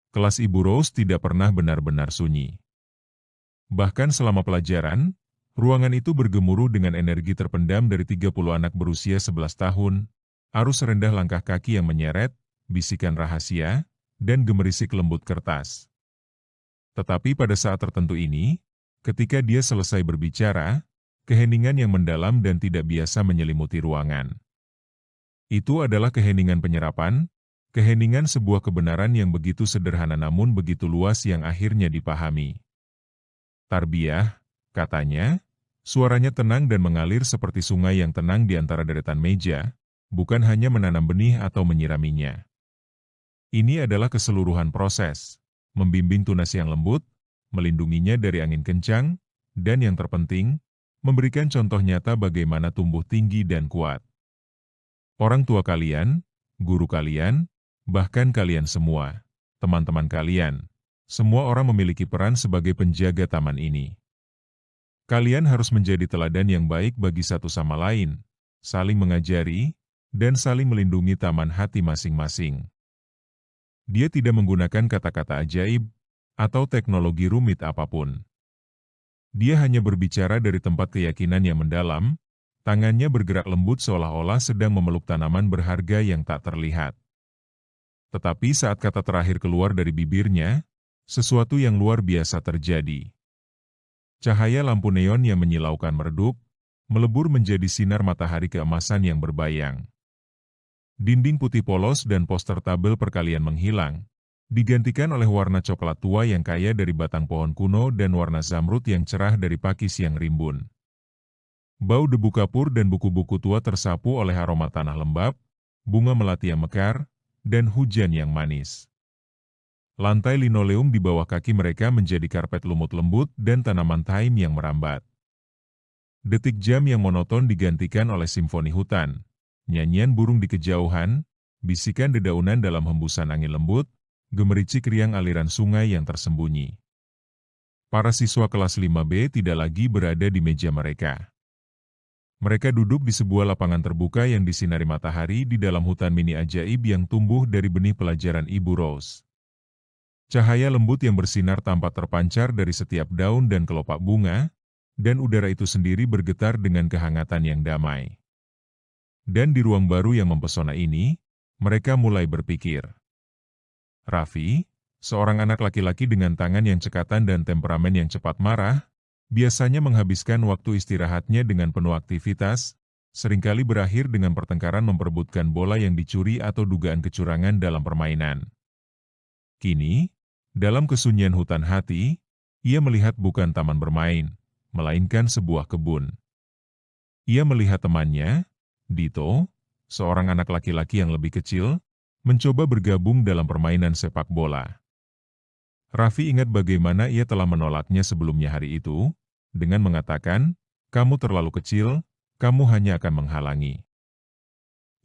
Kelas Ibu Rose tidak pernah benar-benar sunyi. Bahkan selama pelajaran, ruangan itu bergemuruh dengan energi terpendam dari 30 anak berusia 11 tahun, arus rendah langkah kaki yang menyeret, bisikan rahasia, dan gemerisik lembut kertas. Tetapi pada saat tertentu ini, ketika dia selesai berbicara, keheningan yang mendalam dan tidak biasa menyelimuti ruangan. Itu adalah keheningan penyerapan, keheningan sebuah kebenaran yang begitu sederhana namun begitu luas yang akhirnya dipahami. Tarbiyah, katanya, suaranya tenang dan mengalir seperti sungai yang tenang di antara deretan meja, bukan hanya menanam benih atau menyiraminya. Ini adalah keseluruhan proses, membimbing tunas yang lembut, melindunginya dari angin kencang, dan yang terpenting, memberikan contoh nyata bagaimana tumbuh tinggi dan kuat. Orang tua kalian, guru kalian, bahkan kalian semua, teman-teman kalian, semua orang memiliki peran sebagai penjaga taman ini. Kalian harus menjadi teladan yang baik bagi satu sama lain, saling mengajari, dan saling melindungi taman hati masing-masing. Dia tidak menggunakan kata-kata ajaib atau teknologi rumit apapun. Dia hanya berbicara dari tempat keyakinan yang mendalam, tangannya bergerak lembut seolah-olah sedang memeluk tanaman berharga yang tak terlihat. Tetapi saat kata terakhir keluar dari bibirnya, sesuatu yang luar biasa terjadi. Cahaya lampu neon yang menyilaukan meredup, melebur menjadi sinar matahari keemasan yang berbayang. Dinding putih polos dan poster tabel perkalian menghilang, digantikan oleh warna coklat tua yang kaya dari batang pohon kuno dan warna zamrud yang cerah dari pakis yang rimbun. Bau debu kapur dan buku-buku tua tersapu oleh aroma tanah lembab, bunga melati yang mekar, dan hujan yang manis. Lantai linoleum di bawah kaki mereka menjadi karpet lumut lembut dan tanaman thyme yang merambat. Detik jam yang monoton digantikan oleh simfoni hutan, nyanyian burung di kejauhan, bisikan dedaunan dalam hembusan angin lembut, gemericik riang aliran sungai yang tersembunyi. Para siswa kelas 5B tidak lagi berada di meja mereka. Mereka duduk di sebuah lapangan terbuka yang disinari matahari di dalam hutan mini ajaib yang tumbuh dari benih pelajaran Ibu Rose. Cahaya lembut yang bersinar tampak terpancar dari setiap daun dan kelopak bunga, dan udara itu sendiri bergetar dengan kehangatan yang damai. Dan di ruang baru yang mempesona ini, mereka mulai berpikir. Raffi, seorang anak laki-laki dengan tangan yang cekatan dan temperamen yang cepat marah, biasanya menghabiskan waktu istirahatnya dengan penuh aktivitas, seringkali berakhir dengan pertengkaran memperebutkan bola yang dicuri atau dugaan kecurangan dalam permainan. Kini, dalam kesunyian hutan hati, ia melihat bukan taman bermain, melainkan sebuah kebun. Ia melihat temannya, Dito, seorang anak laki-laki yang lebih kecil, mencoba bergabung dalam permainan sepak bola. Raffi ingat bagaimana ia telah menolaknya sebelumnya hari itu, dengan mengatakan, "Kamu terlalu kecil, kamu hanya akan menghalangi."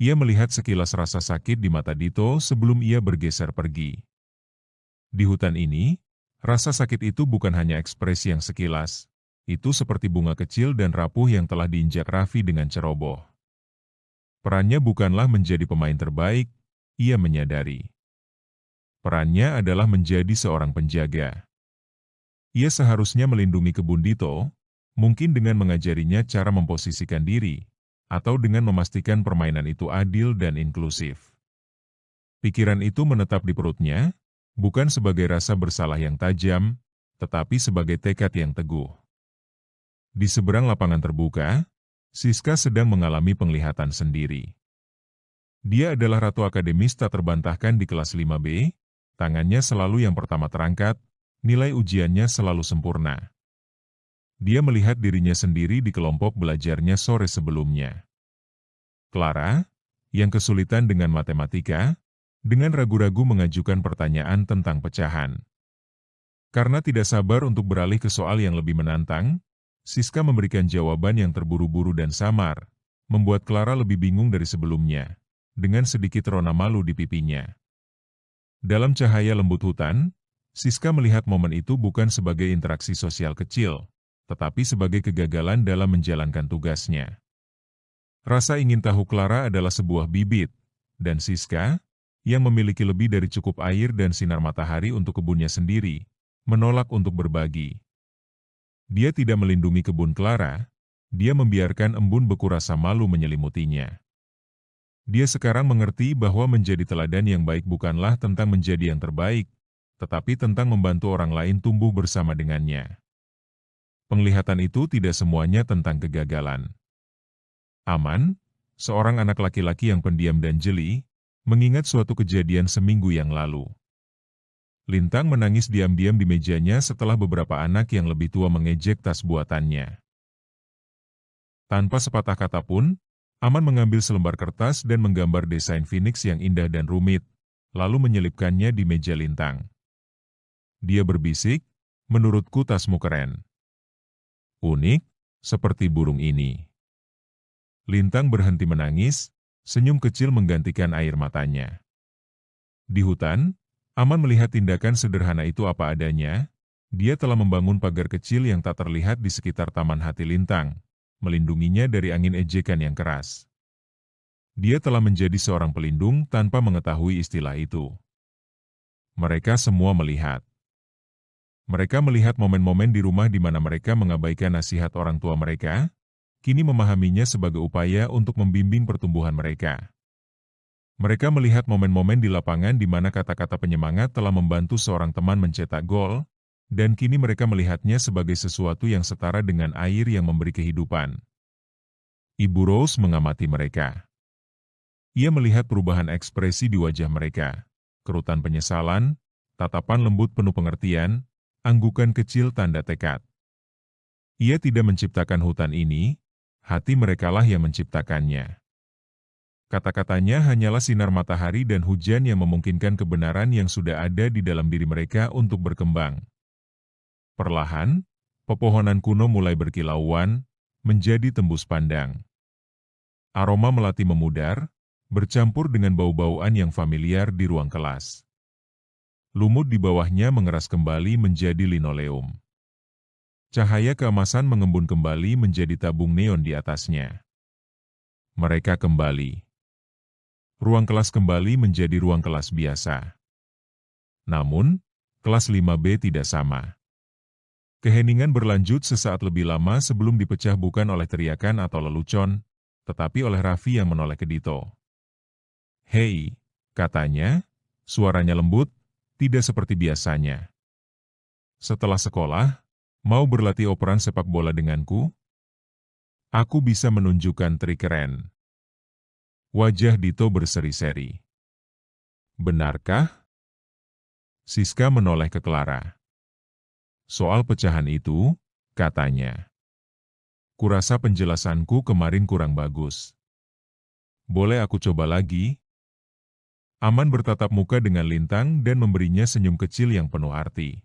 Ia melihat sekilas rasa sakit di mata Dito sebelum ia bergeser pergi. Di hutan ini, rasa sakit itu bukan hanya ekspresi yang sekilas, itu seperti bunga kecil dan rapuh yang telah diinjak Raffi dengan ceroboh. Perannya bukanlah menjadi pemain terbaik, ia menyadari. Perannya adalah menjadi seorang penjaga. Ia seharusnya melindungi kebun Dito, mungkin dengan mengajarinya cara memposisikan diri, atau dengan memastikan permainan itu adil dan inklusif. Pikiran itu menetap di perutnya, bukan sebagai rasa bersalah yang tajam, tetapi sebagai tekad yang teguh. Di seberang lapangan terbuka, Siska sedang mengalami penglihatan sendiri. Dia adalah ratu akademis tak terbantahkan di kelas 5B, tangannya selalu yang pertama terangkat, nilai ujiannya selalu sempurna. Dia melihat dirinya sendiri di kelompok belajarnya sore sebelumnya. Clara, yang kesulitan dengan matematika, dengan ragu-ragu mengajukan pertanyaan tentang pecahan. Karena tidak sabar untuk beralih ke soal yang lebih menantang, Siska memberikan jawaban yang terburu-buru dan samar, membuat Clara lebih bingung dari sebelumnya, dengan sedikit rona malu di pipinya. Dalam cahaya lembut hutan, Siska melihat momen itu bukan sebagai interaksi sosial kecil, tetapi sebagai kegagalan dalam menjalankan tugasnya. Rasa ingin tahu Clara adalah sebuah bibit, dan Siska, yang memiliki lebih dari cukup air dan sinar matahari untuk kebunnya sendiri, menolak untuk berbagi. Dia tidak melindungi kebun Clara, dia membiarkan embun beku rasa malu menyelimutinya. Dia sekarang mengerti bahwa menjadi teladan yang baik bukanlah tentang menjadi yang terbaik, tetapi tentang membantu orang lain tumbuh bersama dengannya. Penglihatan itu tidak semuanya tentang kegagalan. Aman, seorang anak laki-laki yang pendiam dan jeli, mengingat suatu kejadian seminggu yang lalu. Lintang menangis diam-diam di mejanya setelah beberapa anak yang lebih tua mengejek tas buatannya. Tanpa sepatah kata pun, Aman mengambil selembar kertas dan menggambar desain Phoenix yang indah dan rumit, lalu menyelipkannya di meja Lintang. Dia berbisik, "Menurutku tasmu keren. Unik, seperti burung ini." Lintang berhenti menangis, senyum kecil menggantikan air matanya. Di hutan, Aman melihat tindakan sederhana itu apa adanya. Dia telah membangun pagar kecil yang tak terlihat di sekitar taman hati Lintang, melindunginya dari angin ejekan yang keras. Dia telah menjadi seorang pelindung tanpa mengetahui istilah itu. Mereka semua melihat. Mereka melihat momen-momen di rumah di mana mereka mengabaikan nasihat orang tua mereka, kini memahaminya sebagai upaya untuk membimbing pertumbuhan mereka. Mereka melihat momen-momen di lapangan di mana kata-kata penyemangat telah membantu seorang teman mencetak gol, dan kini mereka melihatnya sebagai sesuatu yang setara dengan air yang memberi kehidupan. Ibu Rose mengamati mereka. Ia melihat perubahan ekspresi di wajah mereka, kerutan penyesalan, tatapan lembut penuh pengertian, anggukan kecil tanda tekad. Ia tidak menciptakan hutan ini, hati merekalah yang menciptakannya. Kata-katanya hanyalah sinar matahari dan hujan yang memungkinkan kebenaran yang sudah ada di dalam diri mereka untuk berkembang. Perlahan, pepohonan kuno mulai berkilauan, menjadi tembus pandang. Aroma melati memudar, bercampur dengan bau-bauan yang familiar di ruang kelas. Lumut di bawahnya mengeras kembali menjadi linoleum. Cahaya keemasan mengembun kembali menjadi tabung neon di atasnya. Mereka kembali. Ruang kelas kembali menjadi ruang kelas biasa. Namun, kelas 5B tidak sama. Keheningan berlanjut sesaat lebih lama sebelum dipecah bukan oleh teriakan atau lelucon, tetapi oleh Raffi yang menoleh ke Dito. "Hei," katanya, suaranya lembut, tidak seperti biasanya. "Setelah sekolah, mau berlatih operan sepak bola denganku? Aku bisa menunjukkan trik keren." Wajah Dito berseri-seri. "Benarkah?" Siska menoleh ke Clara. "Soal pecahan itu," katanya. "Kurasa penjelasanku kemarin kurang bagus. Boleh aku coba lagi?" Aman bertatap muka dengan Lintang dan memberinya senyum kecil yang penuh arti.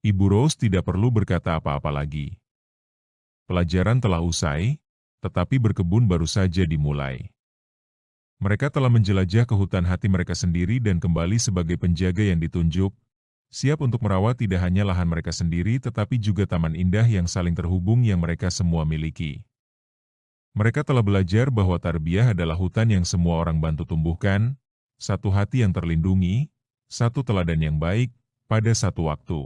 Ibu Rose tidak perlu berkata apa-apa lagi. Pelajaran telah usai, tetapi berkebun baru saja dimulai. Mereka telah menjelajah ke hutan hati mereka sendiri dan kembali sebagai penjaga yang ditunjuk, siap untuk merawat tidak hanya lahan mereka sendiri tetapi juga taman indah yang saling terhubung yang mereka semua miliki. Mereka telah belajar bahwa tarbiyah adalah hutan yang semua orang bantu tumbuhkan, satu hati yang terlindungi, satu teladan yang baik, pada satu waktu.